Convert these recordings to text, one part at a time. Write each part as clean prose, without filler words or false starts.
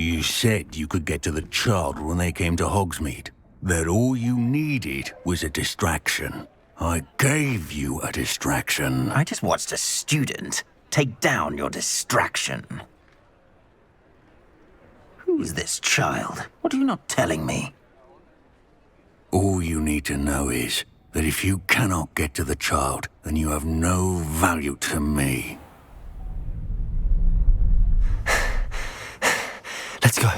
You said you could get to the child when they came to Hogsmeade. That all you needed was a distraction. I gave you a distraction. I just watched a student take down your distraction. Who is this child? What are you not telling me? All you need to know is that if you cannot get to the child, then you have no value to me. Let's go.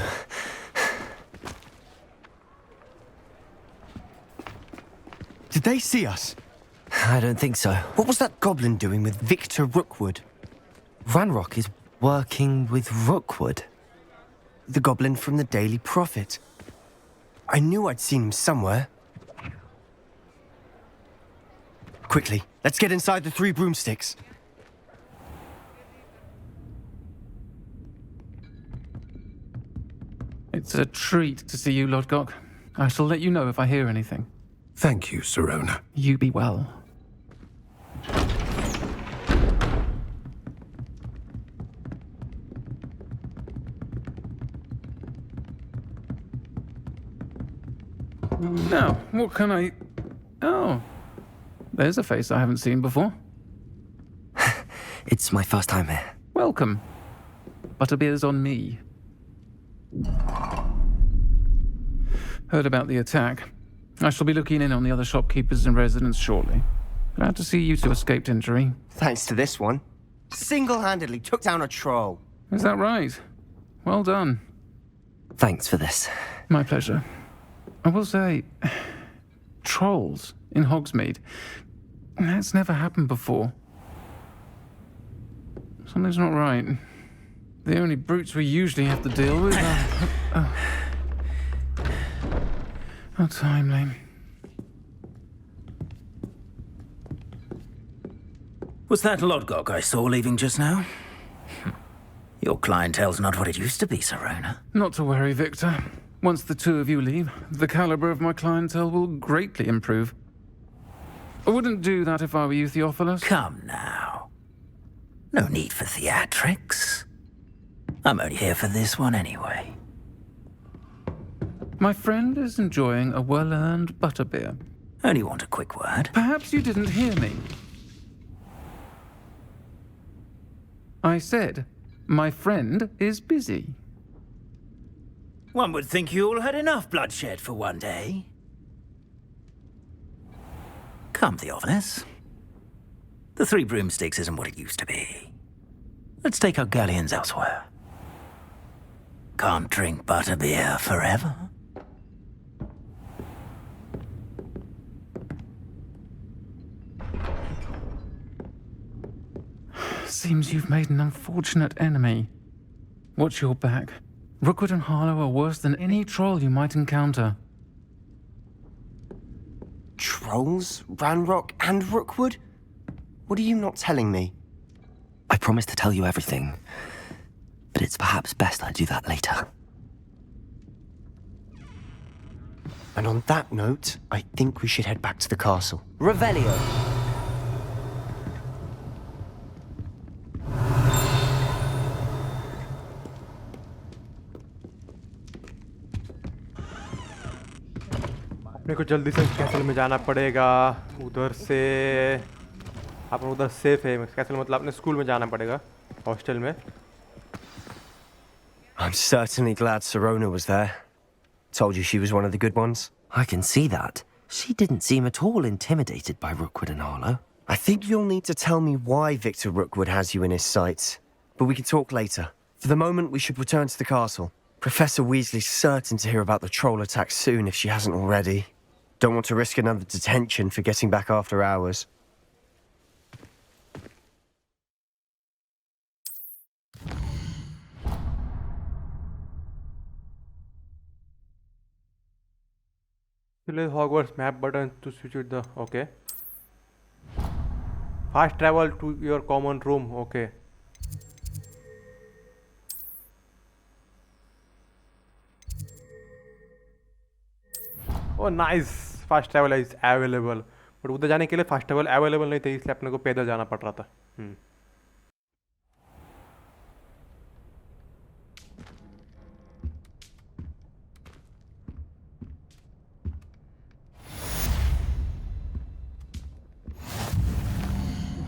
Did they see us? I don't think so. What was that goblin doing with Victor Rookwood? Ranrock is working with Rookwood. The goblin from the Daily Prophet. I knew I'd seen him somewhere. Quickly, let's get inside the 3 broomsticks. It's a treat to see you, Lodgok. I shall let you know if I hear anything. Thank you, Sirona. You be well. Now, what can I... Oh, there's a face I haven't seen before. It's my first time here. Welcome. Butterbeer's on me. Heard about the attack. I shall be looking in on the other shopkeepers and residents shortly. Glad to see you two escaped injury. Thanks to this one. Single-handedly took down a troll. Is that right? Well done. Thanks for this. My pleasure. I will say, trolls in Hogsmeade. That's never happened before. Something's not right. The only brutes we usually have to deal with are... How timely. Was that Lodgok I saw leaving just now? Your clientele's not what it used to be, Sirona. Not to worry, Victor. Once the two of you leave, the caliber of my clientele will greatly improve. I wouldn't do that if I were you, Theophilus. Come now. No need for theatrics. I'm only here for this one anyway. My friend is enjoying a well-earned butterbeer. Only want a quick word. Perhaps you didn't hear me. I said, my friend is busy. One would think you all had enough bloodshed for one day. Come, Theophilus. The 3 broomsticks isn't what it used to be. Let's take our galleons elsewhere. Can't drink butterbeer forever. Seems you've made an unfortunate enemy. Watch your back. Rookwood and Harlow are worse than any troll you might encounter. Trolls? Ranrock and Rookwood? What are you not telling me? I promised to tell you everything, but it's perhaps best I do that later. And on that note, I think we should head back to the castle. Revelio. अपने को जल्दी से castle में जाना पड़ेगा उधर से अपन उधर सेफ है कैसल मतलब अपने स्कूल में जाना पड़ेगा हॉस्टल में I'm certainly glad Sirona was there. Told you she was one of the good ones. I can see that. She didn't seem at all intimidated by Rookwood and Harlow. I think you'll need to tell me why Victor Rookwood has you in his sights. But we can talk later. For the moment, we should return to the castle. Professor Weasley's certain to hear about the troll attack soon if she hasn't already. Don't want to risk another detention for getting back after hours. Select Hogwarts map button to switch with the okay. Fast travel to your common room. Okay. Oh nice. Fast travel is available. But उधर जाने के लिए fast travel available नहीं था इसलिए अपने को पैदल जाना पड़ रहा था.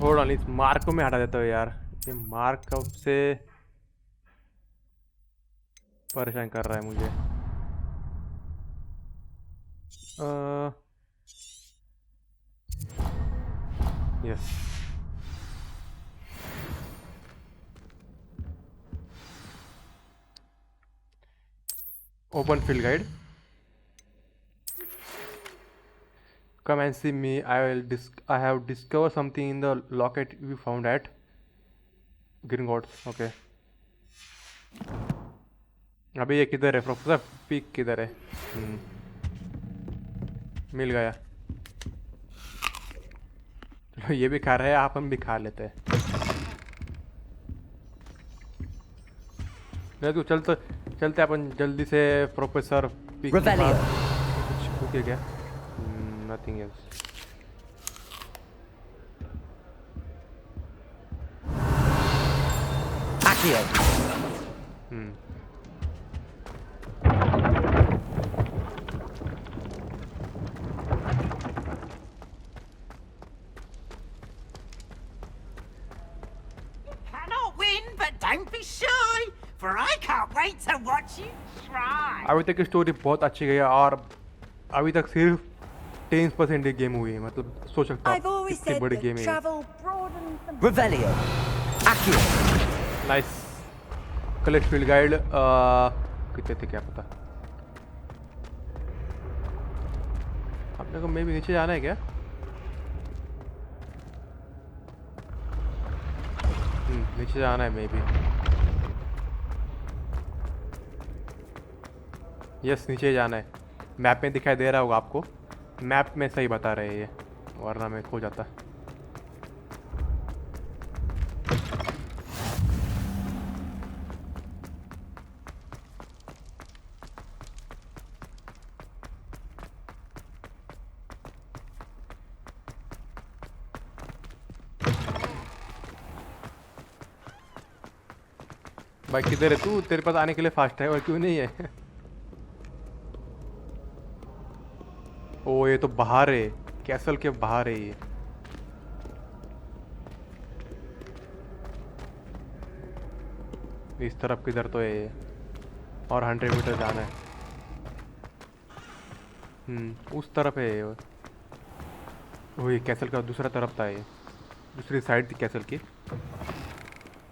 होल्ड ऑन, इस मार्क को मैं हटा देता हूँ यार, ये मार्क कब से परेशान कर रहा है मुझे। Yes, open field guide, come and see me. I have discovered something in the locket we found at Gringotts. Okay. अभी ये किधर है प्रोफेसर? पीक किधर है? मिल गया। चलो ये भी खा रहे हैं, आप हम भी खा लेते हैं। तो चलते अपन जल्दी से प्रोफेसर पीक के पास। कुछ ओके क्या? Nothing else. Accio. Cannot win, but don't be shy, for I can't wait to watch you try. अभी तक की स्टोरी बहुत अच्छी गई है और अभी तक सिर्फ 10% गेम हुई है, मतलब सोच सकता हूँ कितनी बड़ी गेम है। Revelio. Accio. Nice. Collect field guide कितने थे क्या पता। अपने को मे भी नीचे जाना है क्या? नीचे जाना है मे भी। यस, नीचे जाना है। मैप में दिखाई दे रहा होगा आपको, मैप में सही बता रहे हैं ये, वरना मैं खो जाता। भाई किधर है तू? तेरे पास आने के लिए फास्ट है और क्यों नहीं है? ओ ये तो बाहर है, कैसल के बाहर है ये। इस तरफ किधर तो है ये, और 100 मीटर जाना है। उस तरफ है ये। वो ये कैसल का दूसरा तरफ था, ये दूसरी साइड थी कैसल की,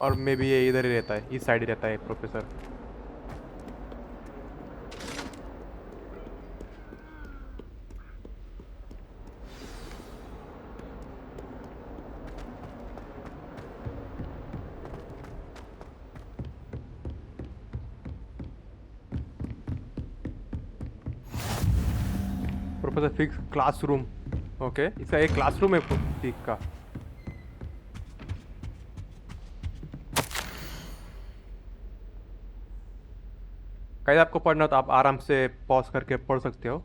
और मे भी ये इधर ही रहता है, इस साइड ही रहता है professor. Professor fix classroom. Okay, इसका एक क्लासरूम है फिक का। कहीं आपको पढ़ना तो आप आराम से पॉज करके पढ़ सकते हो।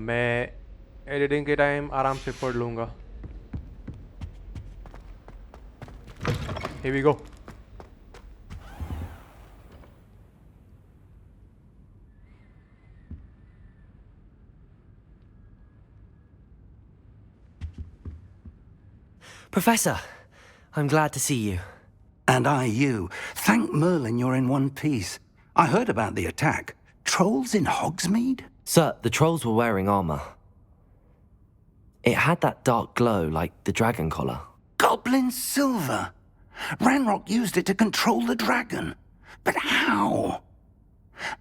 मैं एडिटिंग के टाइम आराम से पढ़ लूँगा। Here we go. Professor, I'm glad to see you. And I you. Thank Merlin you're in one piece. I heard about the attack. Trolls in Hogsmeade? Sir, the trolls were wearing armor. It had that dark glow like the dragon collar. Goblin silver! Ranrock used it to control the dragon. But how?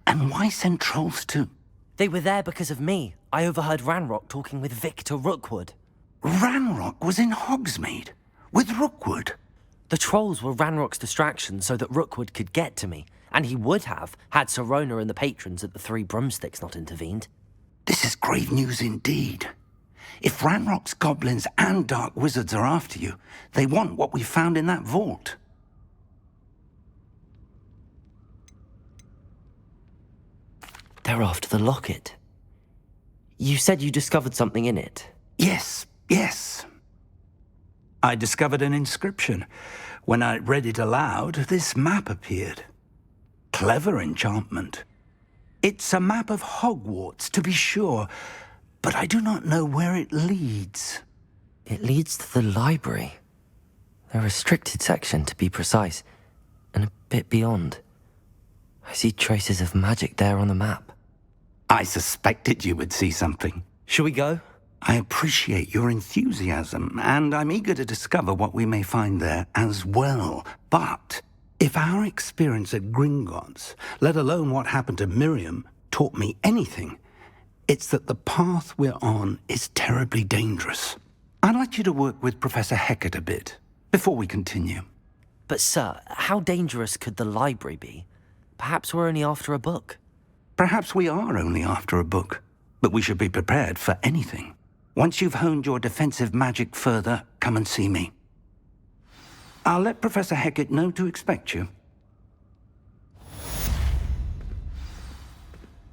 And why send trolls too? They were there because of me. I overheard Ranrock talking with Victor Rookwood. Ranrock was in Hogsmeade? With Rookwood? The trolls were Ranrock's distraction so that Rookwood could get to me. And he would have, had Sirona and the patrons at the Three Broomsticks not intervened. This is grave news indeed. If Ranrock's goblins and dark wizards are after you, they want what we found in that vault. They're after the locket. You said you discovered something in it. Yes. I discovered an inscription. When I read it aloud, this map appeared. Clever enchantment. It's a map of Hogwarts, to be sure, but I do not know where it leads. It leads to the library. A restricted section, to be precise, and a bit beyond. I see traces of magic there on the map. I suspected you would see something. Shall we go? I appreciate your enthusiasm, and I'm eager to discover what we may find there as well. But if our experience at Gringotts, let alone what happened to Miriam, taught me anything, it's that the path we're on is terribly dangerous. I'd like you to work with Professor Hecat a bit before we continue. But sir, how dangerous could the library be? Perhaps we're only after a book. Perhaps we are only after a book, but we should be prepared for anything. Once you've honed your defensive magic further, come and see me. I'll let Professor Hecat know to expect you.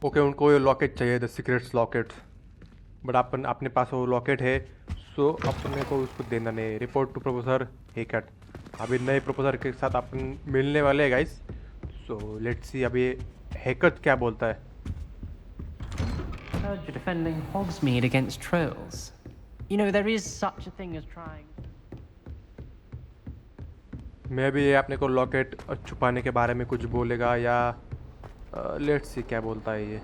Okay उनको ये locket चाहिए, the secrets locket, but अपने पास वो locket है, सो अपने को उसको देना नहीं. Report to professor Hecat. अभी नए प्रोफेसर के साथ अपन मिलने वाले हैं गाइस, सो लेट्स सी अभी हेकट क्या बोलता है. Heard you're defending Hogsmeade against trolls. You know, there is such a thing as trying. मैं भी ये अपने को लॉकेट छुपाने के बारे में कुछ बोलेगा या लेट्स सी क्या बोलता है ये.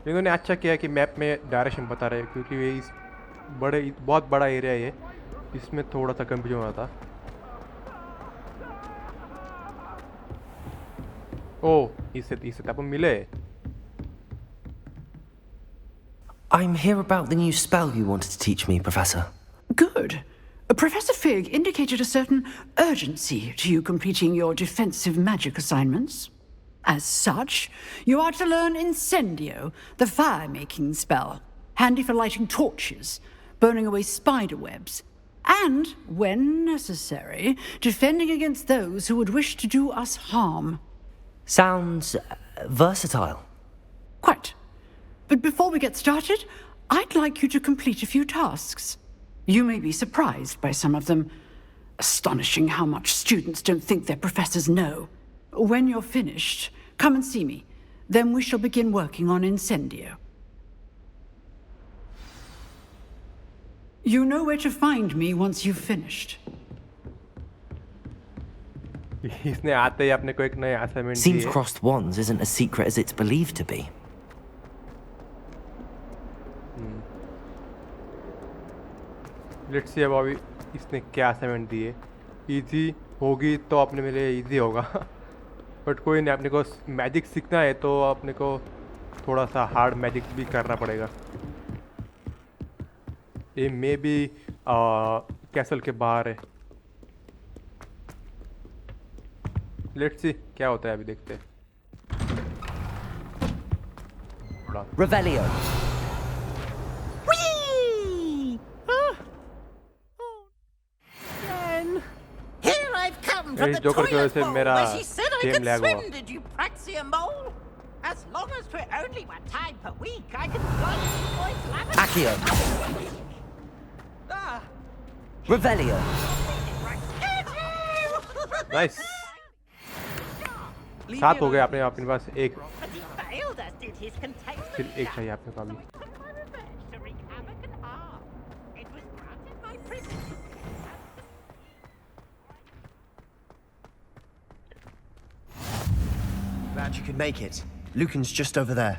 इन्होंने अच्छा किया कि मैप में डायरेक्शन बता रहे हैं, क्योंकि ये इस बहुत बड़ा एरिया है, इसमें थोड़ा सा कंफ्यूजन हो रहा था. ओह, इससे तब मिले. I'm here about the new spell you wanted to teach me, Professor. Good. Professor Fig indicated a certain urgency to you completing your defensive magic assignments. As such, you are to learn Incendio, the fire-making spell, handy for lighting torches, burning away spider webs, and, when necessary, defending against those who would wish to do us harm. Sounds versatile. Quite. But before we get started, I'd like you to complete a few tasks. You may be surprised by some of them. Astonishing how much students don't think their professors know. When you're finished, come and see me. Then we shall begin working on Incendio. You know where to find me once you've finished. इसने आते ही अपने को एक नया assignment दिए. Seems crossed wands isn't as secret as it's believed to be. Let's see अब अभी इसने क्या असाइनमेंट दिए. इजी होगी तो अपने मेरे इजी होगा. बट कोई नहीं, अपने को मैजिक सीखना है तो अपने को थोड़ा सा हार्ड मैजिक भी करना पड़ेगा. ये मे बी कैसल के बाहर है. लेट्स सी क्या होता है, अभी देखते हैं. Revelio. Here I've come from Hey, the Joker की वजह toilet से bowl मेरा where she said I game could lag हुआ. swim. Did you praxia mole? As long as we're only one time per week, I can fly to the boys' lavatory. Accio. Ah, Revelio. Nice. 7 हो गए अपने पास एक. but he failed us, did his containment. फिर एक चाहिए आपने को अभी. My revenge to wreak havoc and harm. It was granted by prison. Glad you could make it. Lucan's just over there.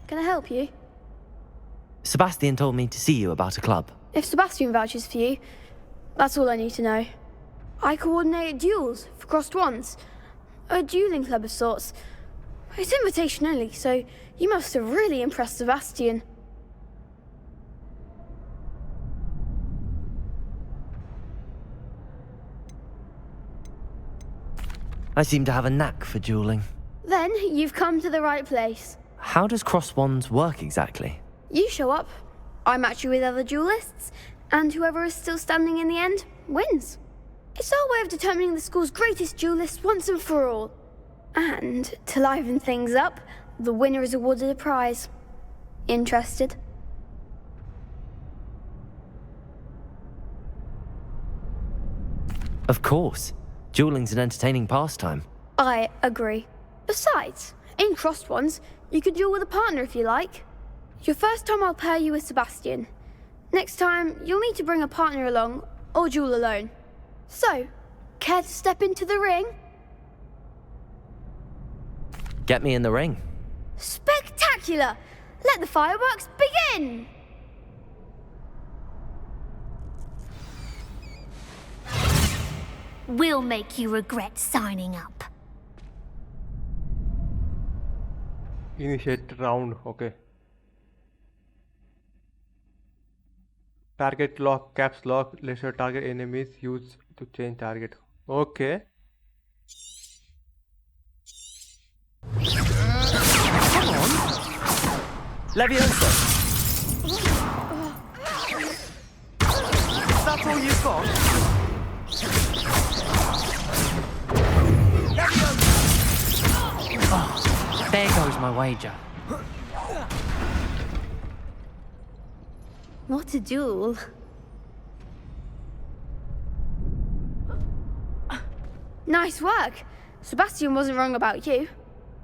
Can I help you? Sebastian told me to see you about a club. If Sebastian vouches for you, that's all I need to know. I coordinate duels for crossed wands. A dueling club of sorts. It's invitation only, so you must have really impressed Sebastian. I seem to have a knack for dueling. Then you've come to the right place. How does cross wands work exactly? You show up, I match you with other duelists, and whoever is still standing in the end wins. It's our way of determining the school's greatest duelist once and for all. And to liven things up, the winner is awarded a prize. Interested? Of course. Dueling's an entertaining pastime. I agree. Besides, in crossed ones, you can duel with a partner if you like. Your first time I'll pair you with Sebastian. Next time, you'll need to bring a partner along, or duel alone. So, care to step into the ring? Get me in the ring. Spectacular! Let the fireworks begin! We'll make you regret signing up. Initiate round, okay. Target lock, caps lock, lesser target enemies used to change target. Okay. Come on! Leviosa! That's all you've got? Oh, there goes my wager. What a duel. Nice work. Sebastian wasn't wrong about you.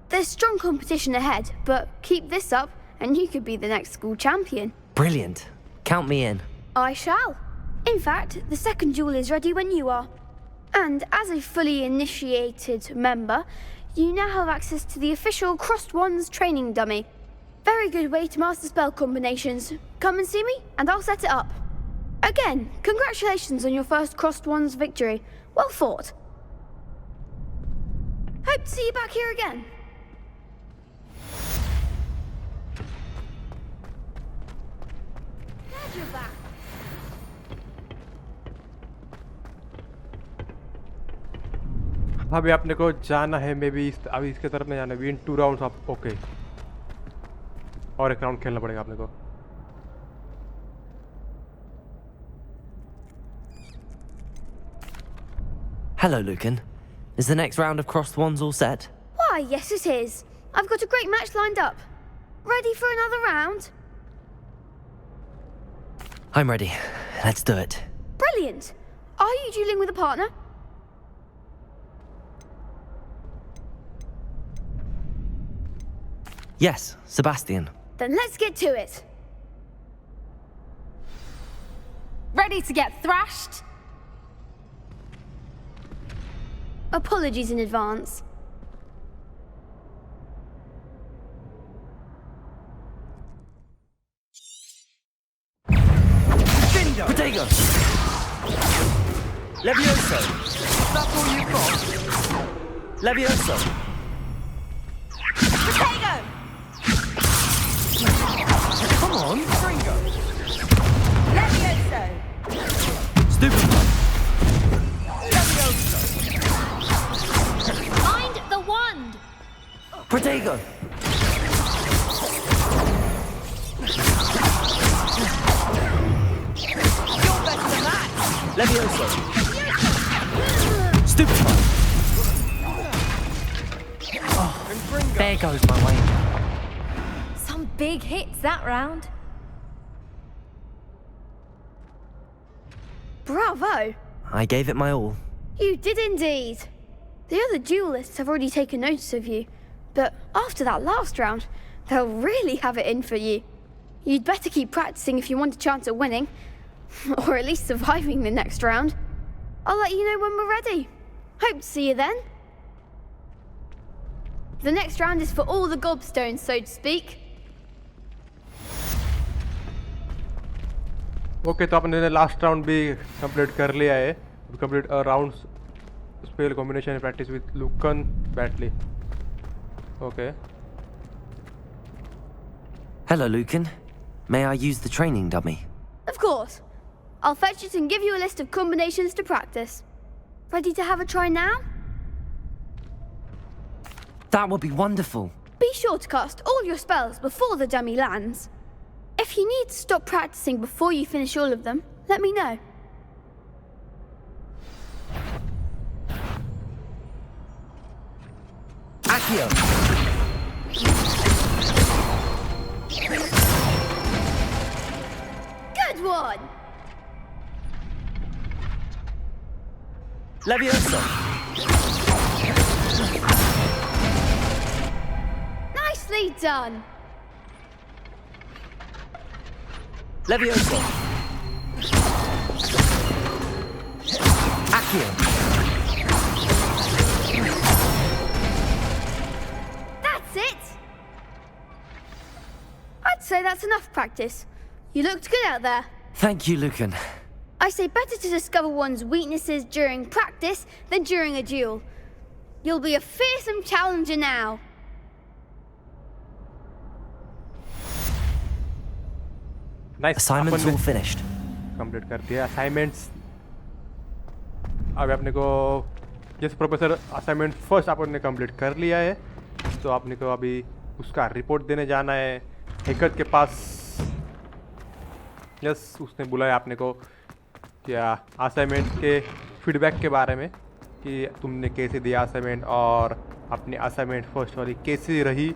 There's strong competition ahead, but keep this up and you could be the next school champion. Brilliant. Count me in. I shall. In fact, the second duel is ready when you are. And as a fully initiated member, you now have access to the official Crossed Wands training dummy. Very good way to master spell combinations. Come and see me, and I'll set it up. Again, congratulations on your first Crossed Wands victory. Well fought. Hope to see you back here again. Glad you're back. अभी आपने को जाना है may be अभी इसके तरफ नहीं जाना है विन 2 राउंड्स आप ओके और एक राउंड खेलना पड़ेगा आपने को Hello, Lucan. Is the next round of Crossed Wands all set? Why, yes it is. I've got a great match lined up. Ready for another round? I'm ready. Let's do it. Brilliant. Are you dueling with a partner? Yes, Sebastian. Then let's get to it. Ready to get thrashed? Apologies in advance. Protego! Levioso! That's all you've got? Levioso! Protego! Come on! Gringo! Levioso! Stupid! Levioso! Mind the wand! Protego! You're better than that! Levioso! Stupid! Oh, there goes my wager. Some big hits that round. Bravo! I gave it my all. You did indeed. The other duelists have already taken notice of you, but after that last round, they'll really have it in for you. You'd better keep practicing if you want a chance at winning, or at least surviving the next round. I'll let you know when we're ready. Hope to see you then. The next round is for all the gobstones, so to speak. Okay तो आपने last round भी complete कर लिया है complete round spell combination practice with Lucan Brattleby okay Hello, Lucan. May I use the training dummy? Of course. I'll fetch it and give you a list of combinations to practice. Ready to have a try now? That would be wonderful. Be sure to cast all your spells before the dummy lands. If you need to stop practicing before you finish all of them, let me know. Accio! Good one! Leviosa! Nicely done. Leviosa! Accio! That's it. I'd say that's enough practice. You looked good out there. Thank you, Lucan. I say better to discover one's weaknesses during practice than during a duel. You'll be a fearsome challenger now. Nice. Assignments all finished. Complete कर दिया assignments. अब अपने को yes professor assignment first आपने complete कर लिया है, तो आपने को अभी उसका रिपोर्ट देने जाना है हैकट के पास. यस, उसने बुलाया आपने को क्या असाइनमेंट के फीडबैक के बारे में कि तुमने कैसे दिया असाइनमेंट और अपनी असाइनमेंट फर्स्ट वाली कैसी रही,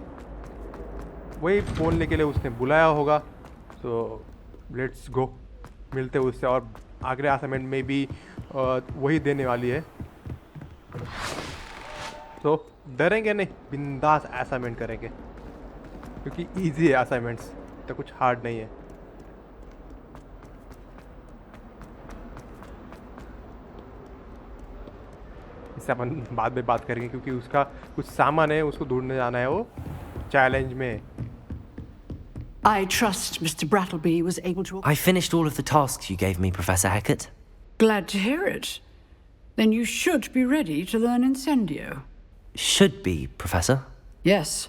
वही बोलने के लिए उसने बुलाया होगा. तो लेट्स गो, मिलते हैं उससे. और अगले असाइनमेंट में भी वही देने वाली है, तो डरेंगे नहीं, बिंदास असाइनमेंट करेंगे क्योंकि इजी है असाइनमेंट्स, तो कुछ हार्ड नहीं है. इससे अपन बाद में बात करेंगे क्योंकि उसका कुछ सामान है, उसको ढूंढने जाना है वो चैलेंज में. I trust Mr. Brattleby was able to... I finished all of the tasks you gave me, Professor Hecat. Glad to hear it. Then you should be ready to learn Incendio. Should be, Professor. Yes.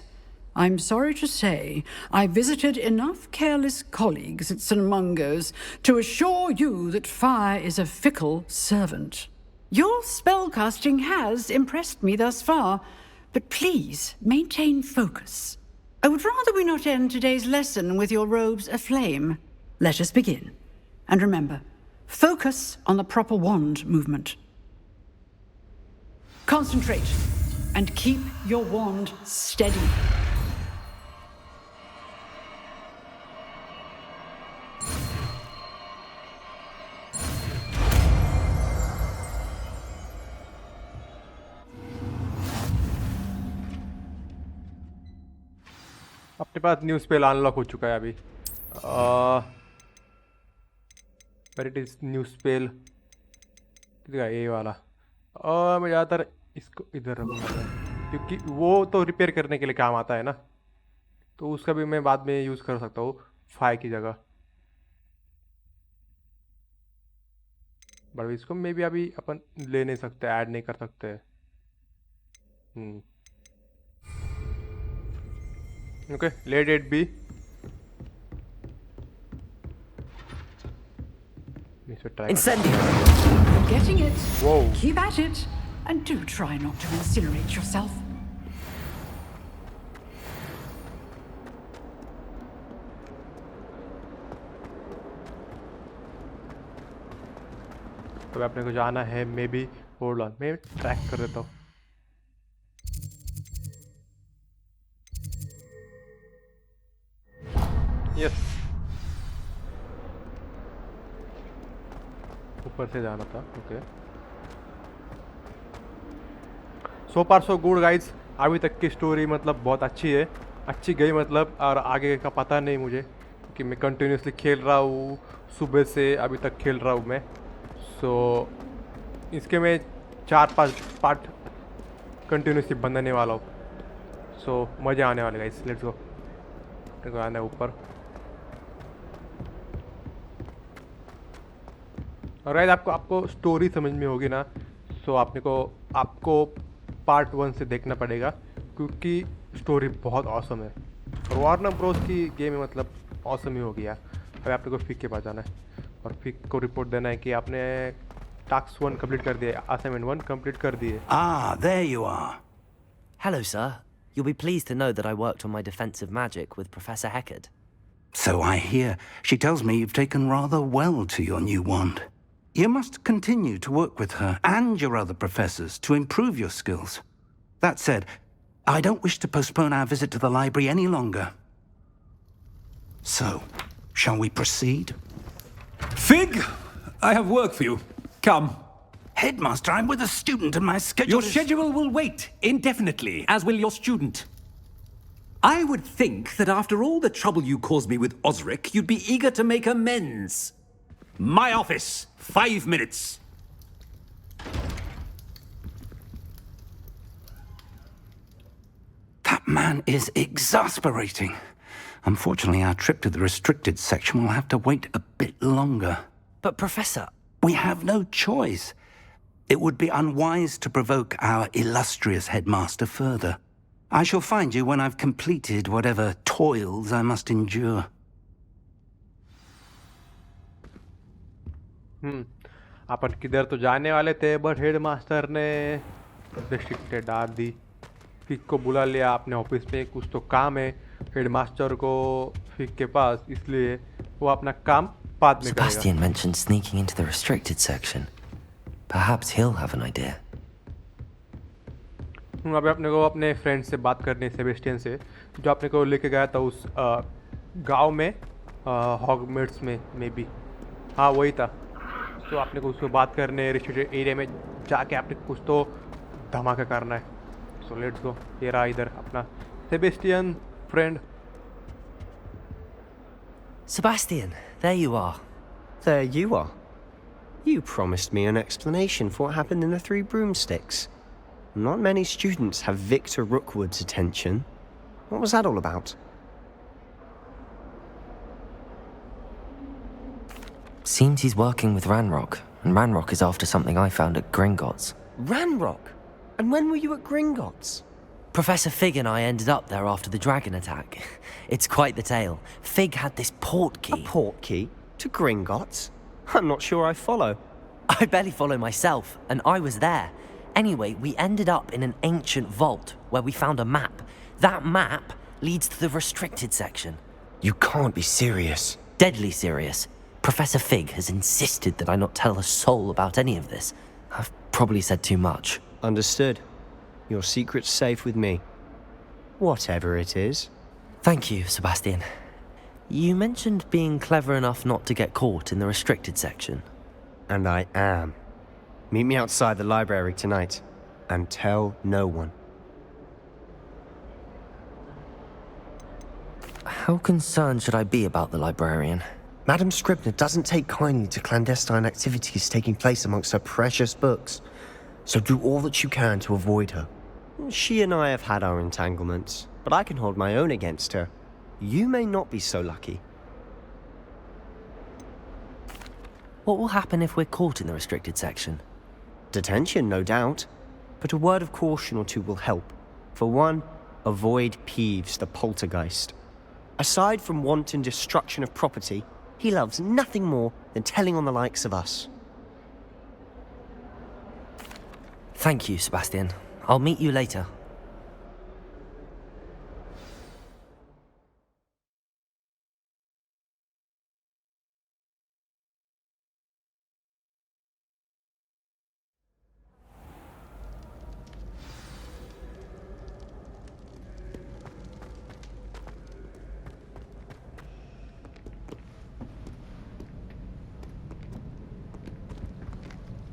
I'm sorry to say I visited enough careless colleagues at St. Mungo's to assure you that fire is a fickle servant. Your spellcasting has impressed me thus far, but please maintain focus. I would rather we not end today's lesson with your robes aflame. Let us begin. And remember, focus on the proper wand movement. Concentrate and keep your wand steady. अपने पास new spell unlock हो चुका है अभी. It is new spell कितना ये वाला. मैं ज़्यादातर इसको इधर रखूँगा क्योंकि वो तो रिपेयर करने के लिए काम आता है ना, तो उसका भी मैं बाद में यूज़ कर सकता हूँ फायर की जगह. बट इसको मे भी अभी अपन ले नहीं सकते, ऐड नहीं कर सकते. Okay, let it be. Incendio! You're getting it. Whoa. Keep at it. And do try not to incinerate yourself. तो अपने को जाना है, मे बी होल्ड ऑन, मैं ट्रैक कर देता हूँ. यस, ऊपर से जाना था. ओके, सो फार सो गुड गाइज. अभी तक की स्टोरी मतलब बहुत अच्छी है, अच्छी गई मतलब, और आगे का पता नहीं मुझे क्योंकि मैं कंटिन्यूसली खेल रहा हूँ, सुबह से अभी तक खेल रहा हूँ मैं. सो इसके मैं 4-5 पार्ट कंटिन्यूसली बनाने वाला हूँ. सो मज़ा आने वाले गाइज. Let's go. देखो आना है ऊपर. और गाइस आपको स्टोरी समझ में होगी ना, सो आपको पार्ट 1 से देखना पड़ेगा क्योंकि स्टोरी बहुत ऑसम है. और वार्नर ब्रोस की गेम में मतलब ऑसम ही हो गया. अभी आपने को फिक के पास जाना है और फिक को रिपोर्ट देना है कि आपने टास्क 1 कंप्लीट कर दिया, असाइनमेंट 1 कंप्लीट कर दिए. Ah, there you are. Hello, sir. You'll be pleased to know that I worked on my defensive magic with Professor Hecat. So I hear. She tells me you've taken rather well to your new wand. You must continue to work with her and your other professors to improve your skills. That said, I don't wish to postpone our visit to the library any longer. So, shall we proceed? Fig, I have work for you. Come. Headmaster, I'm with a student and my schedule Your schedule will wait indefinitely, as will your student. I would think that after all the trouble you caused me with Osric, you'd be eager to make amends. My office, 5 minutes. That man is exasperating. Unfortunately, our trip to the restricted section will have to wait a bit longer. But, Professor... We have no choice. It would be unwise to provoke our illustrious headmaster further. I shall find you when I've completed whatever toils I must endure. अपन किधर तो जाने वाले थे, but headmaster ने restricted डाल दी. फिक को बुला लिया अपने ऑफिस में, कुछ तो काम है हेडमास्टर को फिक के पास, इसलिए वो अपना काम बाद में करेगा. Sebastian mentioned sneaking into the restricted section. Perhaps he'll have an idea. अभी अपने को अपने फ्रेंड से बात करनी है, सेबेस्टियन से, जो अपने को लेके गया था उस गांव में, हॉगमेड्स में मे बी. हाँ वही था. तो आपने को उसको बात करने रिस्ट्रिक्टेड एरिया में जाके आपने कुछ तो धमाका करना है. So let's go. ये रहा इधर अपना Sebastian friend. Sebastian, there you are. There you are. You promised me an explanation for what happened in the Three Broomsticks. Not many students have Victor Rookwood's attention. What was that all about? Seems he's working with Ranrock, and Ranrock is after something I found at Gringotts. Ranrock? And when were you at Gringotts? Professor Fig and I ended up there after the dragon attack. It's quite the tale. Fig had this portkey. A portkey? To Gringotts? I'm not sure I follow. I barely follow myself, and I was there. Anyway, we ended up in an ancient vault where we found a map. That map leads to the restricted section. You can't be serious. Deadly serious. Professor Fig has insisted that I not tell a soul about any of this. I've probably said too much. Understood. Your secret's safe with me. Whatever it is. Thank you, Sebastian. You mentioned being clever enough not to get caught in the restricted section. And I am. Meet me outside the library tonight. And tell no one. How concerned should I be about the librarian? Madam Scribner doesn't take kindly to clandestine activities taking place amongst her precious books. So do all that you can to avoid her. She and I have had our entanglements, but I can hold my own against her. You may not be so lucky. What will happen if we're caught in the restricted section? Detention, no doubt. But a word of caution or two will help. For one, avoid Peeves, the poltergeist. Aside from wanton destruction of property, he loves nothing more than telling on the likes of us. Thank you, Sebastian. I'll meet you later.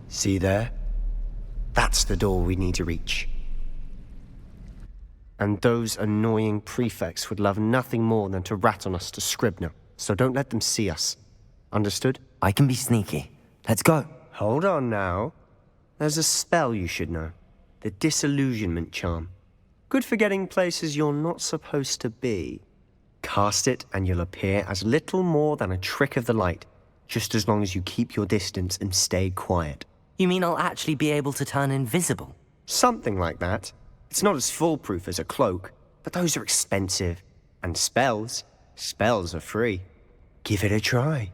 See there? That's the door we need to reach. And those annoying prefects would love nothing more than to rat on us to Scribner, so don't let them see us. Understood? I can be sneaky. Let's go. Hold on now. There's a spell you should know. The Disillusionment Charm. Good for getting places you're not supposed to be. Cast it and you'll appear as little more than a trick of the light, just as long as you keep your distance and stay quiet. You mean I'll actually be able to turn invisible? Something like that. It's not as foolproof as a cloak, but those are expensive. And spells are free. Give it a try.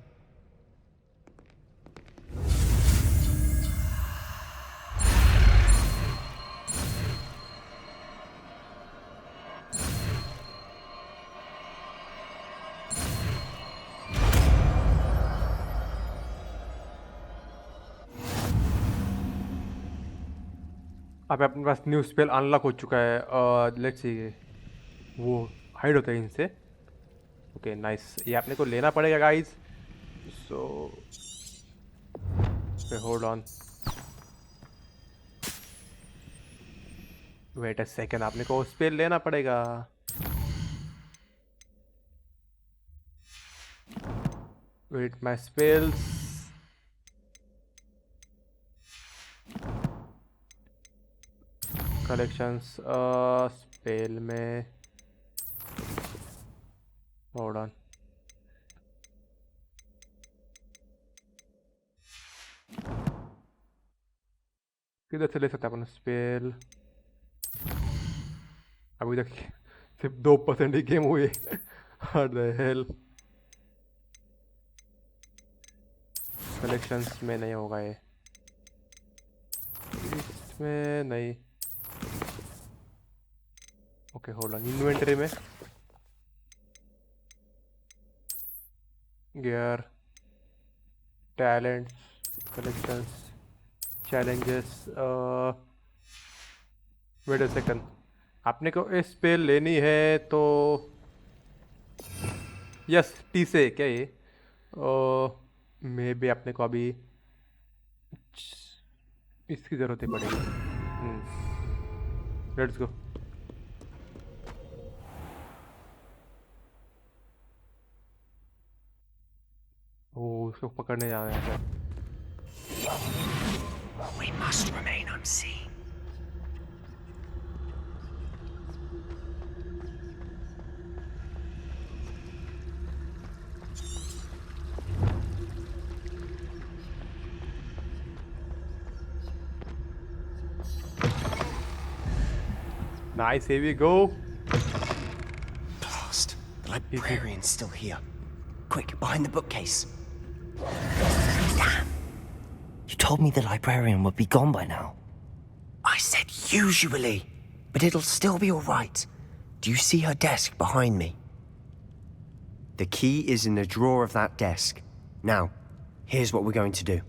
अब अपने पास new spell unlock हो चुका है. Let's see, वो hide होता है इनसे. Okay nice. ये अपने को लेना पड़ेगा guys. So hold on. Wait a second, आपने को स्पेल लेना पड़ेगा. Wait my spells. Collections spell में होल्ड ऑन. किधर से ले सकते हैं अपन स्पेल? अभी तक सिर्फ 2% ही गेम हुए. What the hell? कलेक्शंस में नहीं होगा ये, इसमें नहीं. Okay hold on. इन्वेंटरी में gear, talents, collections, challenges. Wait a second, आपने को ये स्पेल लेनी है तो यस टी से क्या ये मे भी आपने को अभी इसकी ज़रूरत ही पड़ेगी. Let's go. ओ उसको पकड़ने जा रहे हैं. We must remain unseen. Nice, here we go. Blast. The librarian's still here. Quick, behind the bookcase. Damn. You told me the librarian would be gone by now. I said usually, but it'll still be all right. Do you see her desk behind me? The key is in the drawer of that desk. Now, here's what we're going to do.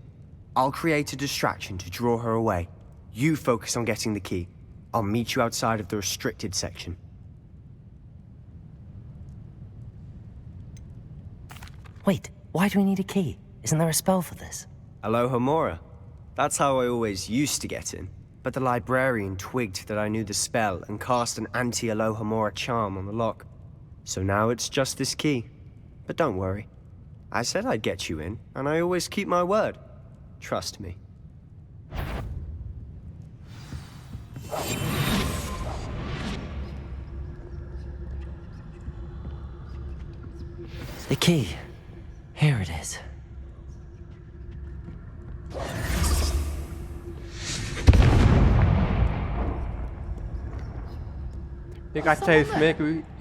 I'll create a distraction to draw her away. You focus on getting the key. I'll meet you outside of the restricted section. Wait, why do we need a key? Isn't there a spell for this? Alohomora. That's how I always used to get in. But the librarian twigged that I knew the spell and cast an anti-Alohomora charm on the lock. So now it's just this key. But don't worry. I said I'd get you in, and I always keep my word. Trust me. The key. Here it is. एक अच्छा है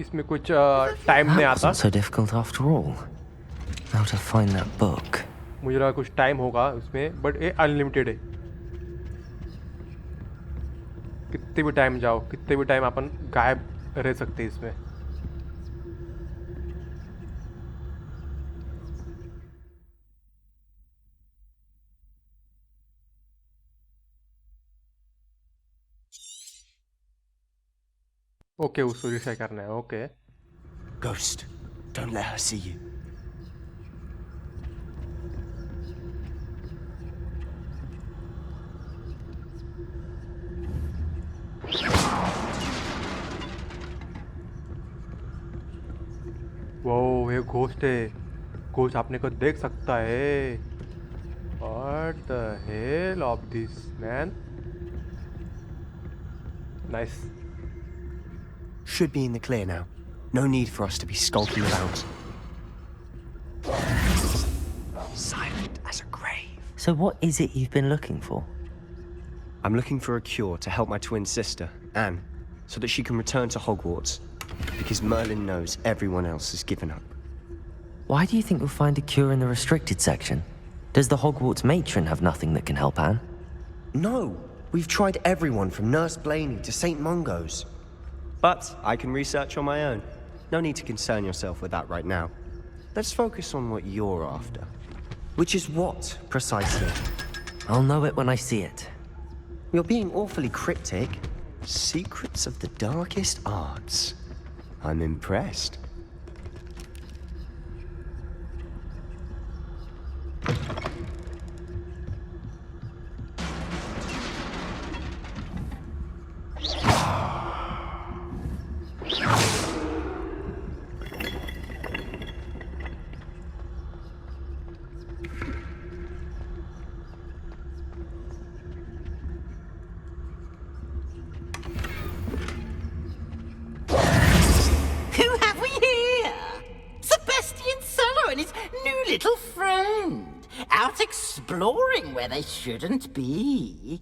इसमें कुछ time नहीं आता. Wasn't so difficult after all. How to find that book? मुझे लगा कुछ टाइम होगा उसमें, बट ये अनलिमिटेड है. कितने भी टाइम जाओ, कितने भी टाइम अपन गायब रह सकते हैं इसमें. ओके उसको रिसाइड करना है. Okay Ghost, don't let her see you. वो ये घोस्ट है. घोस्ट आपने को देख सकता है. What the hell of this man? Nice. Should be in the clear now. No need for us to be skulking around. Silent as a grave. So what is it you've been looking for? I'm looking for a cure to help my twin sister, Anne, so that she can return to Hogwarts. Because Merlin knows everyone else has given up. Why do you think we'll find a cure in the restricted section? Does the Hogwarts matron have nothing that can help Anne? No! We've tried everyone from Nurse Blaney to St. Mungo's. But I can research on my own. No need to concern yourself with that right now. Let's focus on what you're after. Which is what, precisely? I'll know it when I see it. You're being awfully cryptic. Secrets of the darkest arts. I'm impressed. exploring where they shouldn't be.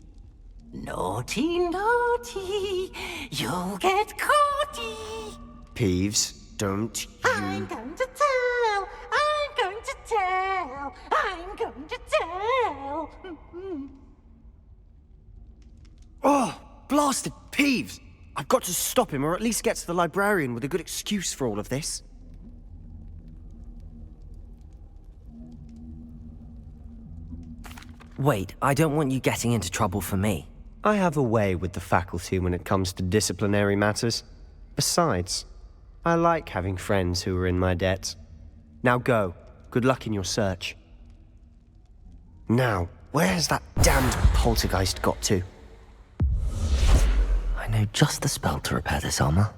Naughty, naughty, you'll get caughty. Peeves, don't you... I'm going to tell, I'm going to tell, I'm going to tell. Oh, blasted Peeves! I've got to stop him, or at least get to the librarian with a good excuse for all of this. Wait, I don't want you getting into trouble for me. I have a way with the faculty when it comes to disciplinary matters. Besides, I like having friends who are in my debt. Now go. Good luck in your search. Now, where has that damned poltergeist got to? I know just the spell to repair this armor.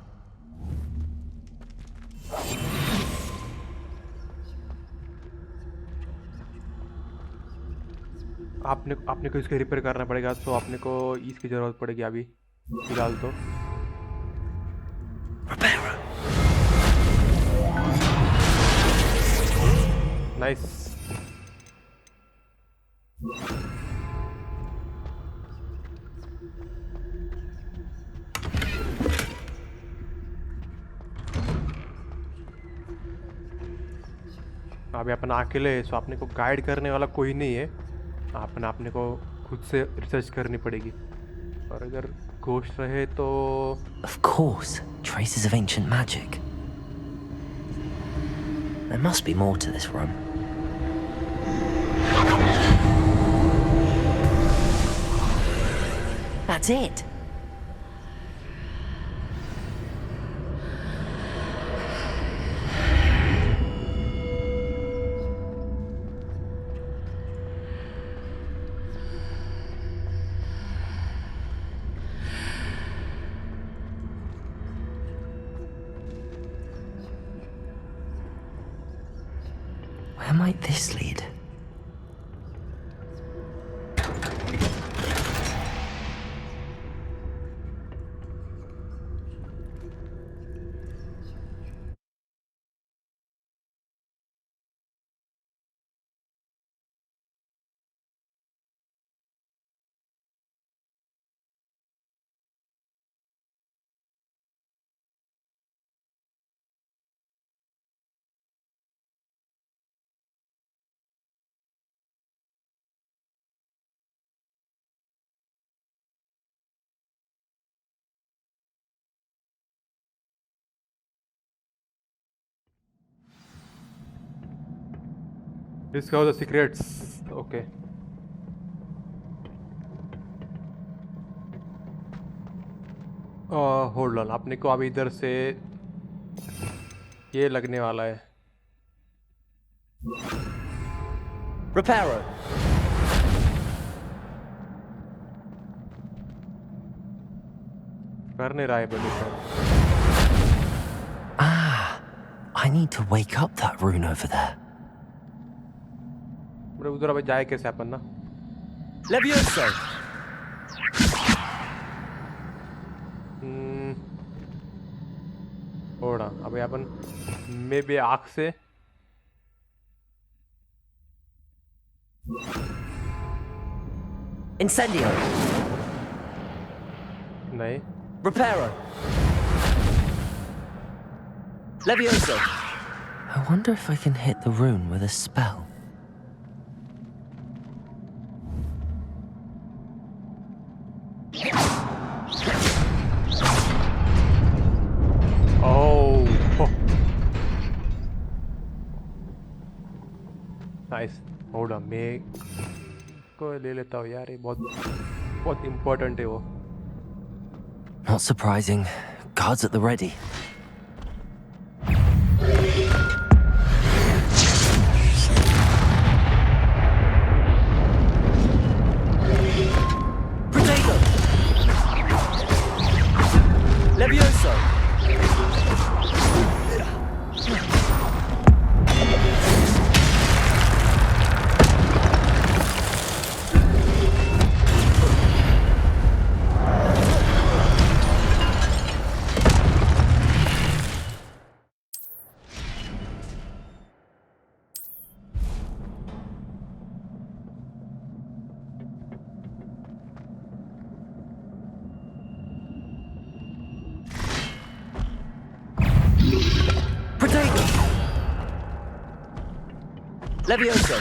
आपने को इसको repair करना पड़ेगा, तो आपने को इसकी जरूरत पड़ेगी अभी फिलहाल तो। नाइस। अभी अपन अकेले है, सो आपने को गाइड करने वाला कोई नहीं है। आपने को खुद से रिसर्च करनी पड़ेगी, और अगर घोस्ट रहे तो... Of course, traces of ancient magic. There must be more to this room. That's it. Where might this lead? Discover the secrets. Okay. Hold on, अपने को अभी इधर से ये लगने वाला है। Reparo. कर नहीं रहा है बड़ी। I need to wake up that rune over there. उधर अभी जाए कैसे अपन ना? Levioso. होड़ा अभी अपन में भी आँख से Incendio. नहीं। Reparo. Levioso. I wonder if I can hit the rune with a spell. Nice. Hold on, मैं को ले लेता हूँ यार, ये बहुत इम्पोर्टेंट है वो। Not surprising. Guards at the ready. Potato. Levioso. Levioso!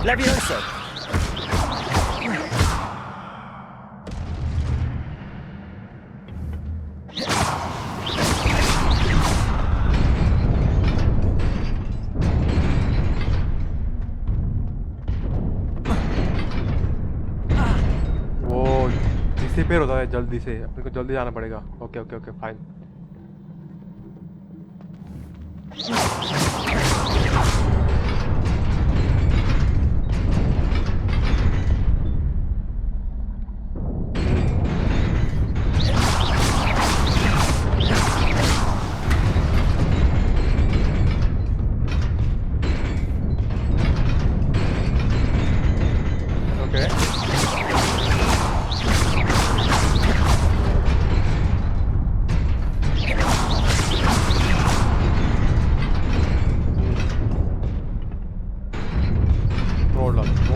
Levioso! वो डिसअपीयर होता है जल्दी से, अपने को जल्दी जाना पड़ेगा. Okay okay okay fine.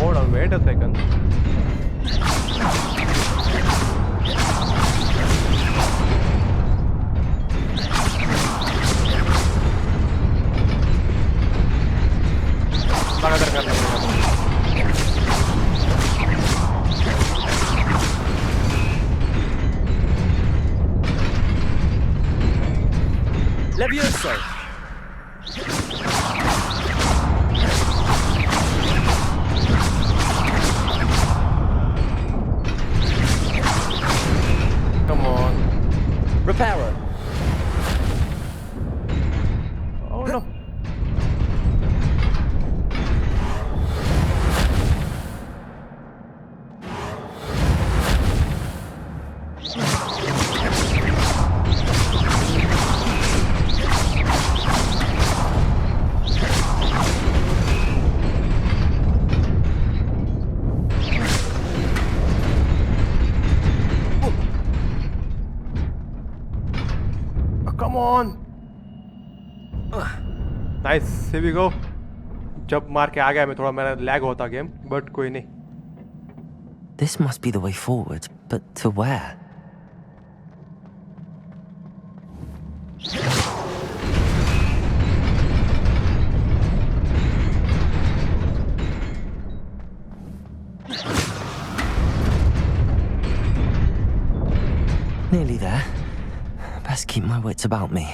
Hold on, wait a second. Levioso! Come on. Reparo! Oh no. Come on. Nice, here we go. जब मार के आ गया मैं, थोड़ा मेरा लैग होता गेम, बट कोई नहीं. This must be the way forward, but to where? Nearly there. Best keep my wits about me.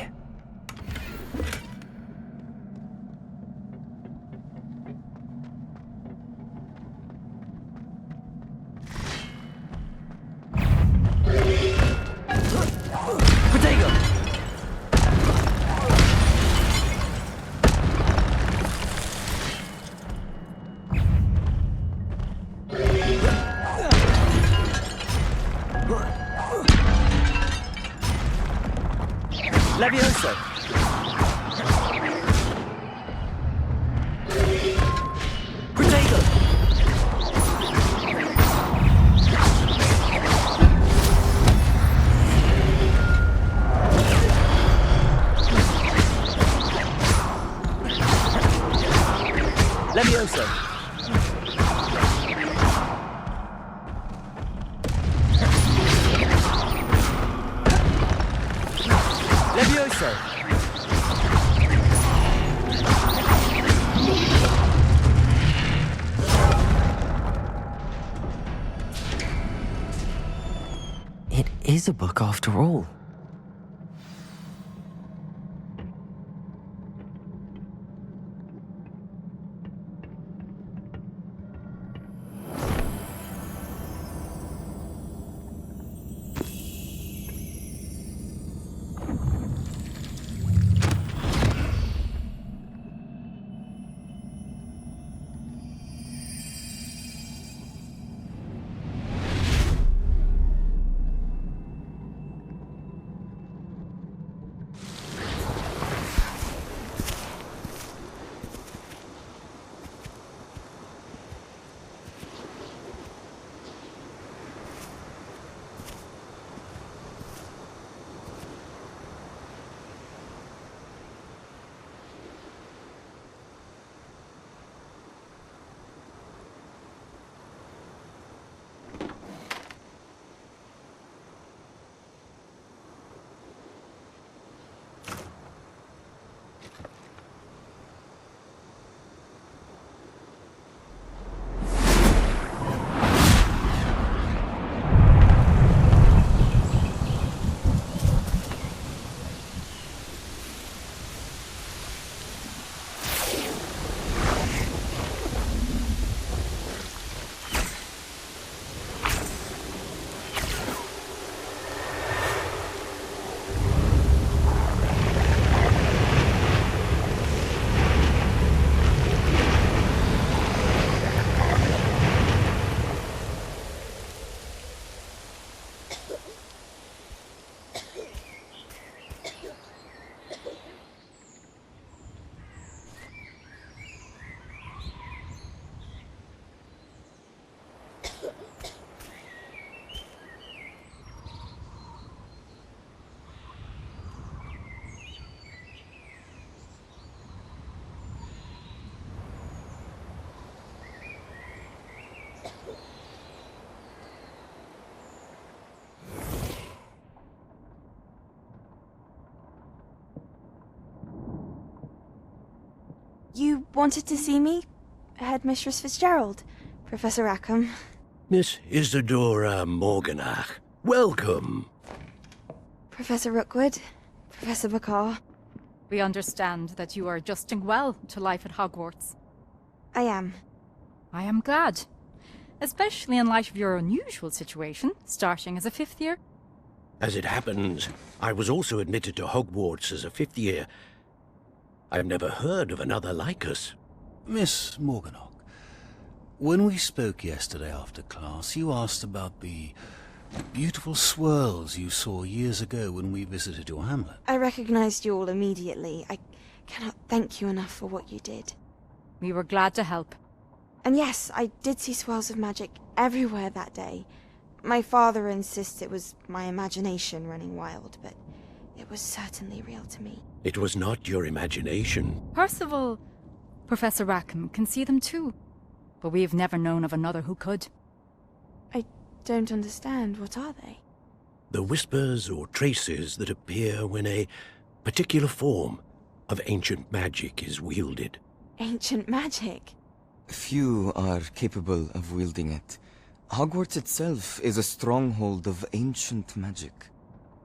Potato! Levioso! Potato! Levioso! Levioso! It is a book after all. You wanted to see me? Headmistress Fitzgerald, Professor Rackham. Miss Isadora Morganach, welcome. Professor Rookwood, Professor Bakar. We understand that you are adjusting well to life at Hogwarts. I am. I am glad. Especially in light of your unusual situation, starting as a 5th year. As it happens, I was also admitted to Hogwarts as a 5th year. I've never heard of another like us. Miss Morganach, when we spoke yesterday after class, you asked about the beautiful swirls you saw years ago when we visited your hamlet. I recognized you all immediately. I cannot thank you enough for what you did. We were glad to help. And yes, I did see swirls of magic everywhere that day. My father insists it was my imagination running wild, but it was certainly real to me. It was not your imagination. Percival, Professor Rackham can see them too. But we have never known of another who could. I don't understand. What are they? The whispers or traces that appear when a particular form of ancient magic is wielded. Ancient magic? Few are capable of wielding it. Hogwarts itself is a stronghold of ancient magic.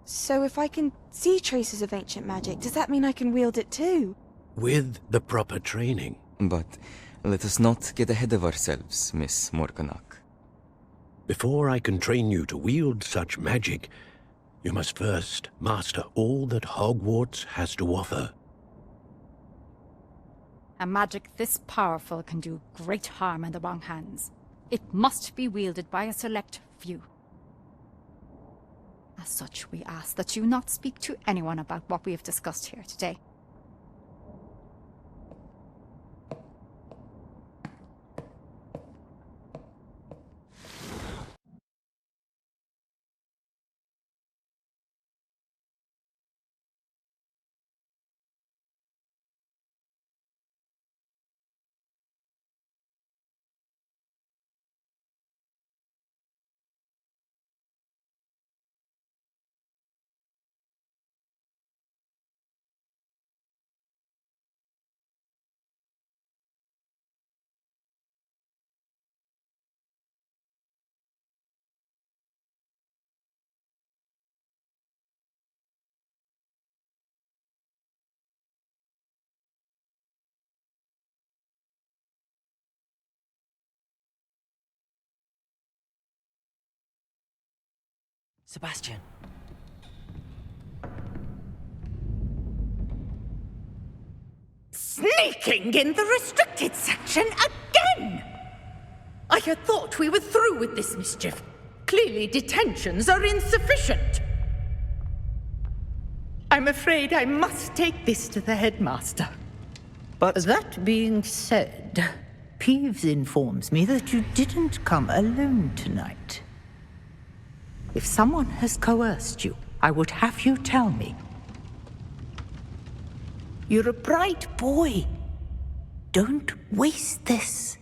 So if I can see traces of ancient magic, does that mean I can wield it too? With the proper training. But let us not get ahead of ourselves, Miss Morganach. Before I can train you to wield such magic, you must first master all that Hogwarts has to offer. A magic this powerful can do great harm in the wrong hands. It must be wielded by a select few. As such, we ask that you not speak to anyone about what we have discussed here today. Sebastian. Sneaking in the restricted section again! I had thought we were through with this mischief. Clearly detentions are insufficient. I'm afraid I must take this to the headmaster. But that being said, Peeves informs me that you didn't come alone tonight. If someone has coerced you, I would have you tell me. You're a bright boy. Don't waste this.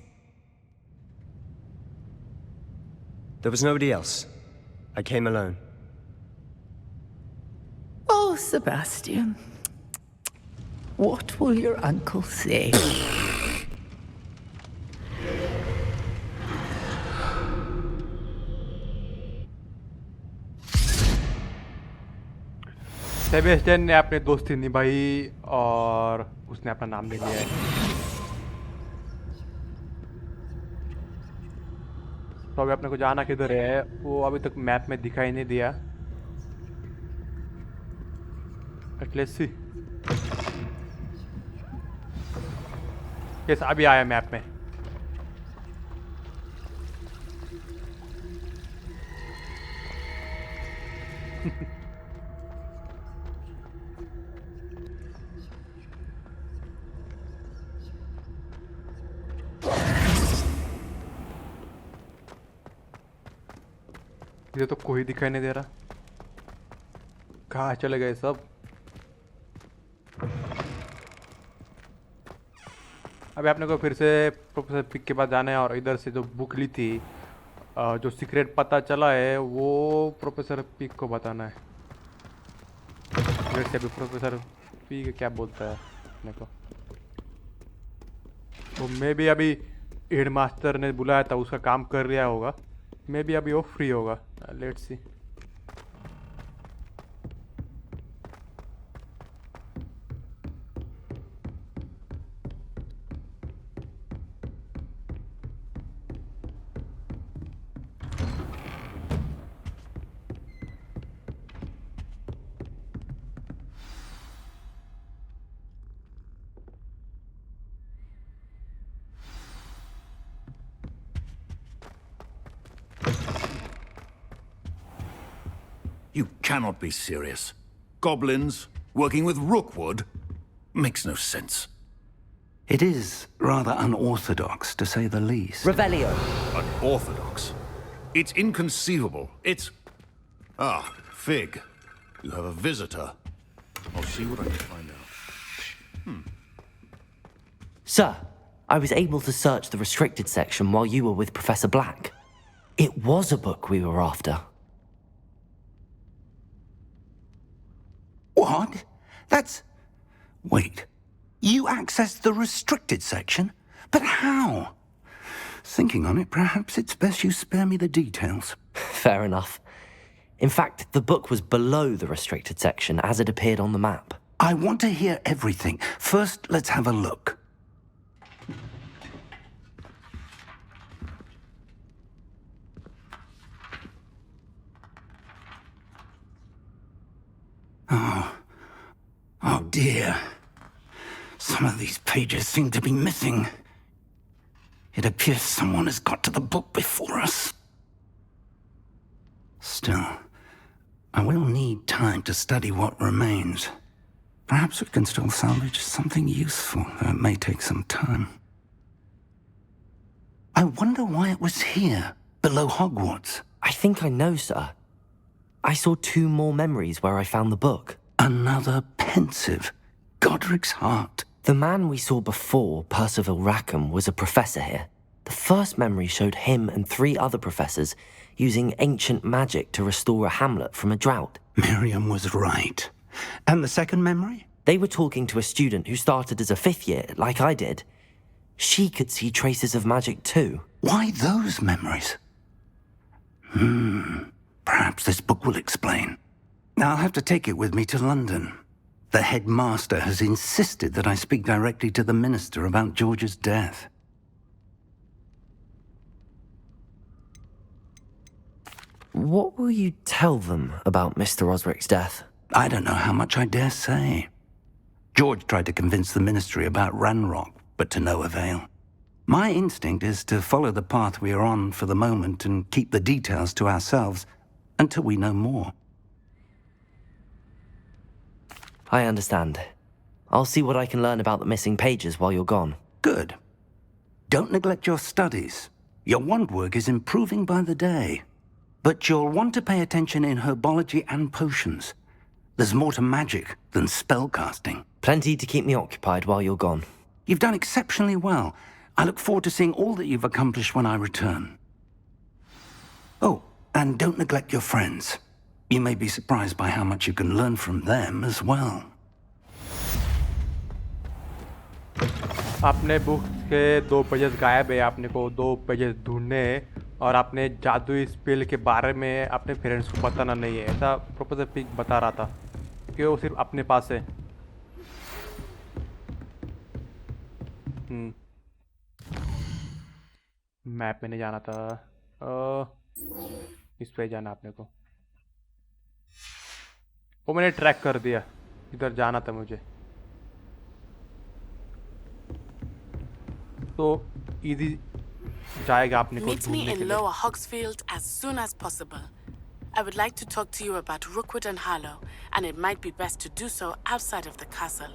There was nobody else. I came alone. Oh, Sebastian. What will your uncle say? Sebastian ने अपनी दोस्ती निभाई और उसने अपना नाम ले लिया है। तो अभी अपने को जाना किधर है वो अभी तक मैप में दिखाई नहीं दिया। Let's see. यस अभी आया मैप में। ये तो कोई दिखाई नहीं दे रहा। कहाँ चले गए सब? अभी आपने को फिर से प्रोफेसर पिक के पास जाना है और इधर से जो बुक ली थी जो सीक्रेट पता चला है वो प्रोफेसर पिक को बताना है। इधर से अभी प्रोफेसर पिक क्या बोलता है अपने को। तो मे भी अभी हेडमास्टर ने बुलाया था, उसका काम कर लिया होगा। मे भी अभी वो फ्री होगा। Let's see. You cannot be serious. Goblins working with Rookwood? Makes no sense. It is rather unorthodox, to say the least. Revelio. Unorthodox? It's inconceivable. It's... Ah, Fig. You have a visitor. I'll see what I can find out. Sir, I was able to search the restricted section while you were with Professor Black. It was a book we were after. What? That's... Wait. You accessed the restricted section? But how? Thinking on it, perhaps it's best you spare me the details. Fair enough. In fact, the book was below the restricted section as it appeared on the map. I want to hear everything. First, let's have a look. Oh dear. Some of these pages seem to be missing. It appears someone has got to the book before us. Still, I will need time to study what remains. Perhaps we can still salvage something useful, though it may take some time. I wonder why it was here, below Hogwarts. I think I know, sir. I saw 2 more memories where I found the book. Another pensive. Godric's heart. The man we saw before, Percival Rackham, was a professor here. The first memory showed him and 3 other professors using ancient magic to restore a hamlet from a drought. Miriam was right. And the second memory? They were talking to a student who started as a 5th year, like I did. She could see traces of magic too. Why those memories? Perhaps this book will explain. I'll have to take it with me to London. The headmaster has insisted that I speak directly to the minister about George's death. What will you tell them about Mr. Osric's death? I don't know how much I dare say. George tried to convince the ministry about Ranrock, but to no avail. My instinct is to follow the path we are on for the moment and keep the details to ourselves until we know more. I understand. I'll see what I can learn about the missing pages while you're gone. Good. Don't neglect your studies. Your wand work is improving by the day. But you'll want to pay attention in herbology and potions. There's more to magic than spellcasting. Plenty to keep me occupied while you're gone. You've done exceptionally well. I look forward to seeing all that you've accomplished when I return. Oh, and don't neglect your friends. You may be surprised by how much you can learn from them as well. आपने book के 2 pages गायब है, आपने को 2 pages ढूंढने हैं और आपने जादुई स्पेल के बारे में अपने पेरेंट्स को बताना नहीं है, ऐसा प्रोफेसर पिग बता रहा था कि वो सिर्फ अपने पास है। मैप में नहीं जाना था, इस पे जाना आपने को। वो मैंने ट्रैक कर दिया, इधर जाना था मुझे। तो इजी जाएगा आपने को Meet me ढूंढने के in लिए। Lower Hogsfield as soon as possible. I would like to talk to you about Rookwood and Harlow, and it might be best to do so outside of the castle.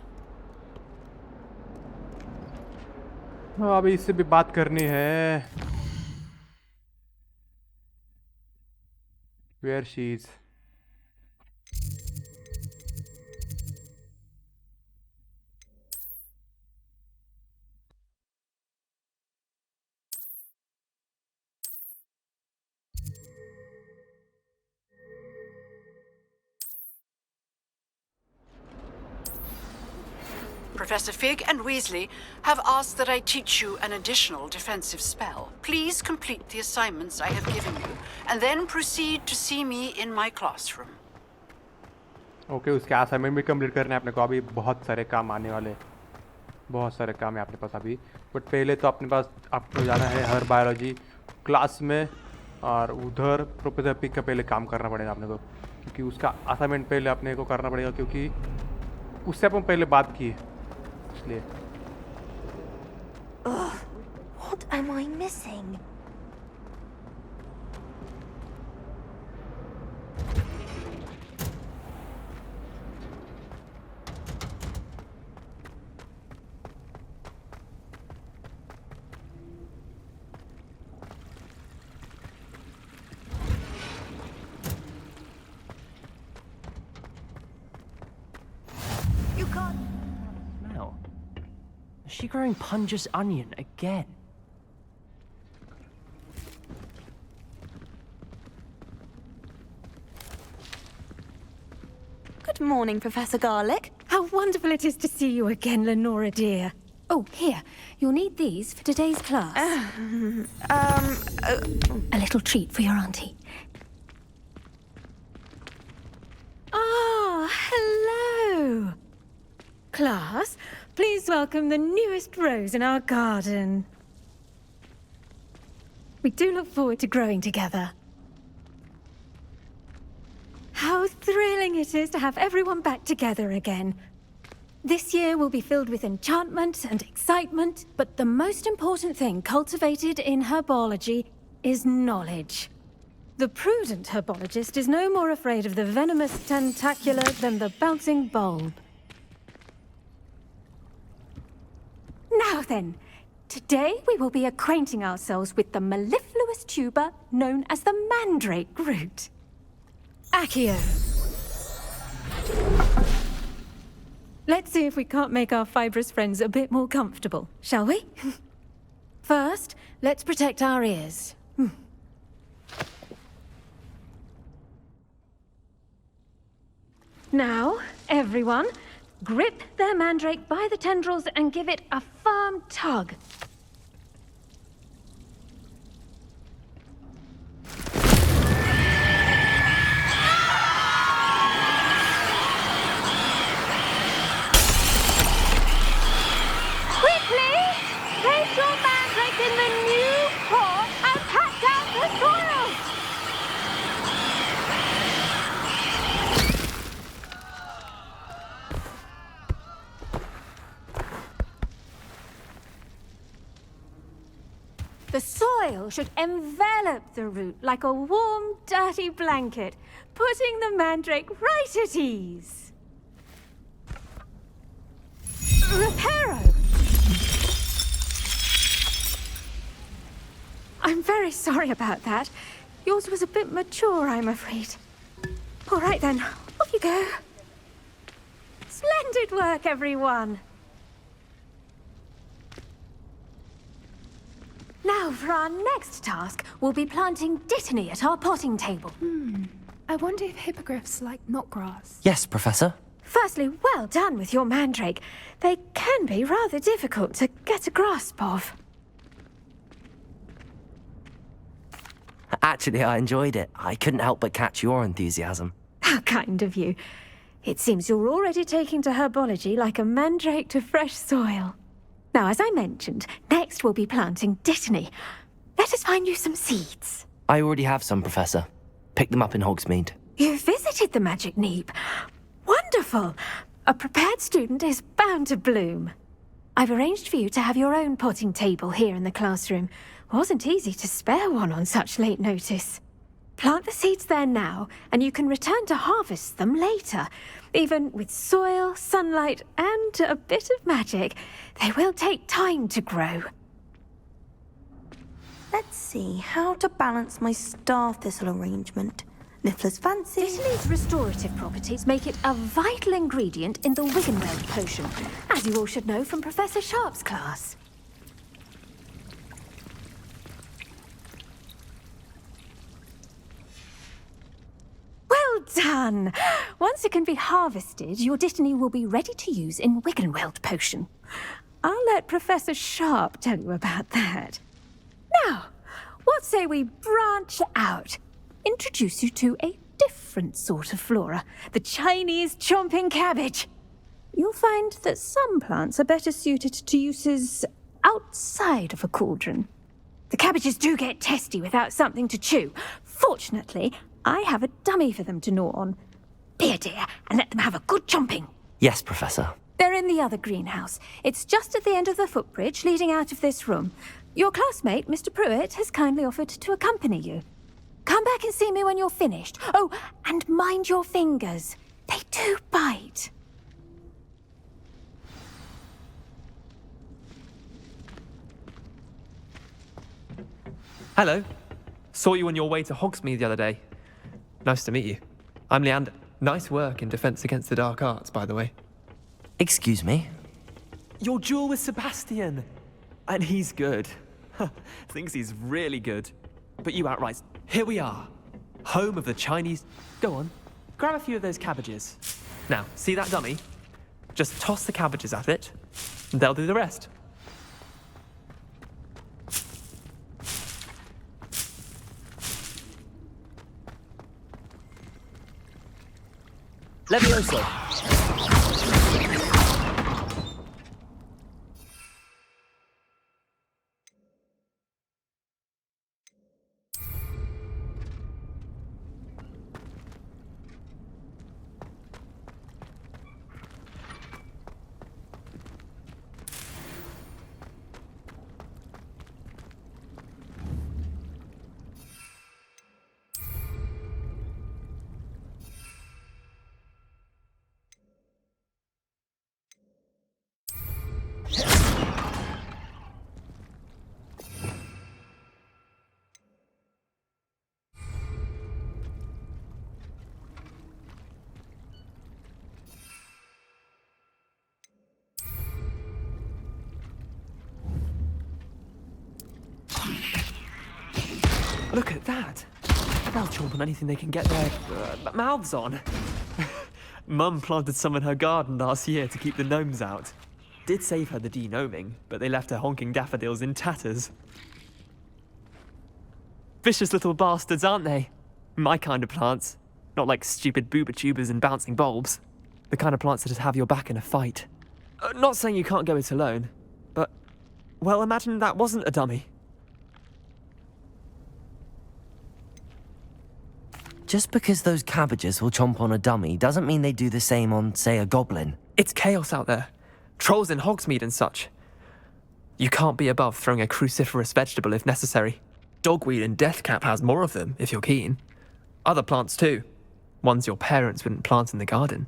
हाँ, अभी इससे भी बात करनी है। Where she is? Professor Fig and Weasley have asked that I teach you an additional defensive spell. Please complete the assignments I have given you, and then proceed to see me in my classroom. Okay उसके assignment भी complete करने हैं अपने को. अभी बहुत सारे काम आने वाले, बहुत सारे काम है अपने पास अभी. बट पहले तो अपने पास आपको जाना है हर बायोलॉजी क्लास में, और उधर प्रोफेसर पिग का पहले काम करना पड़ेगा अपने को, क्योंकि उसका असाइनमेंट पहले अपने को करना पड़ेगा, क्योंकि उससे अपन पहले बात की है इसलिए. What am I missing? Smell. Is she growing Punja's onion again? Good morning, Professor Garlick. How wonderful it is to see you again, Lenora dear. Oh, here. You'll need these for today's class. A little treat for your auntie. Ah, hello. Class, please welcome the newest rose in our garden. We do look forward to growing together. How thrilling it is to have everyone back together again. This year will be filled with enchantment and excitement, but the most important thing cultivated in herbology is knowledge. The prudent herbologist is no more afraid of the venomous tentacular than the bouncing bulb. Now then, today we will be acquainting ourselves with the mellifluous tuber known as the mandrake root. Accio. Let's see if we can't make our fibrous friends a bit more comfortable, shall we? First, let's protect our ears. Now, everyone, grip their mandrake by the tendrils and give it a firm tug. Quickly! Place your mandrake in the new pot and pat down the soil! The soil should envelop the root like a warm, dirty blanket, putting the mandrake right at ease. Reparo! I'm very sorry about that. Yours was a bit mature, I'm afraid. All right then, off you go. Splendid work, everyone. Now, for our next task, we'll be planting dittany at our potting table. I wonder if hippogriffs like knotgrass. Yes, Professor. Firstly, well done with your mandrake. They can be rather difficult to get a grasp of. Actually, I enjoyed it. I couldn't help but catch your enthusiasm. How kind of you. It seems you're already taking to herbology like a mandrake to fresh soil. Now, as I mentioned, next we'll be planting dittany. Let us find you some seeds. I already have some, Professor. Picked them up in Hogsmeade. You visited the Magic Neep. Wonderful. A prepared student is bound to bloom. I've arranged for you to have your own potting table here in the classroom. Wasn't easy to spare one on such late notice. Plant the seeds there now, and you can return to harvest them later. Even with soil, sunlight, and a bit of magic, they will take time to grow. Let's see how to balance my star thistle arrangement. Niffler's fancy. Dittany's restorative properties make it a vital ingredient in the Wiggenweld potion, as you all should know from Professor Sharp's class. Well done. Once it can be harvested, your Dittany will be ready to use in Wiggenweld potion. I'll let Professor Sharp tell you about that. Now, what say we branch out? Introduce you to a different sort of flora, the Chinese chomping cabbage. You'll find that some plants are better suited to uses outside of a cauldron. The cabbages do get testy without something to chew. Fortunately, I have a dummy for them to gnaw on. Be a dear and let them have a good chomping. Yes, Professor. They're in the other greenhouse. It's just at the end of the footbridge leading out of this room. Your classmate, Mr. Pruitt, has kindly offered to accompany you. Come back and see me when you're finished. Oh, and mind your fingers. They do bite. Hello. Saw you on your way to Hogsmeade the other day. Nice to meet you. I'm Leander. Nice work in Defense Against the Dark Arts, by the way. Excuse me? Your duel with Sebastian. And he's good. Thinks he's really good. But you outright. Here we are. Home of the Chinese... Go on. Grab a few of those cabbages. Now, see that dummy? Just toss the cabbages at it, and they'll do the rest. Levioso! Look at that. They'll chomp on anything they can get their mouths on. Mum planted some in her garden last year to keep the gnomes out. Did save her the denoming, but they left her honking daffodils in tatters. Vicious little bastards, aren't they? My kind of plants. Not like stupid booba tubers and bouncing bulbs. The kind of plants that'd have your back in a fight. Not saying you can't go it alone, but... Well, imagine that wasn't a dummy. Just because those cabbages will chomp on a dummy doesn't mean they do the same on, say, a goblin. It's chaos out there. Trolls in Hogsmeade and such. You can't be above throwing a cruciferous vegetable if necessary. Dogweed and deathcap has more of them, if you're keen. Other plants too. Ones your parents wouldn't plant in the garden.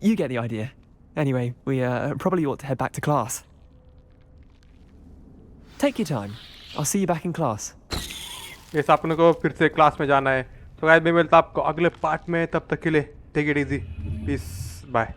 You get the idea. Anyway, we probably ought to head back to class. Take your time. I'll see you back in class. Yes, आपने को फिर से class में जाना है. तो guys मैं मिलता आपको अगले पार्ट में. तब तक के लिए take it easy. Peace. Bye.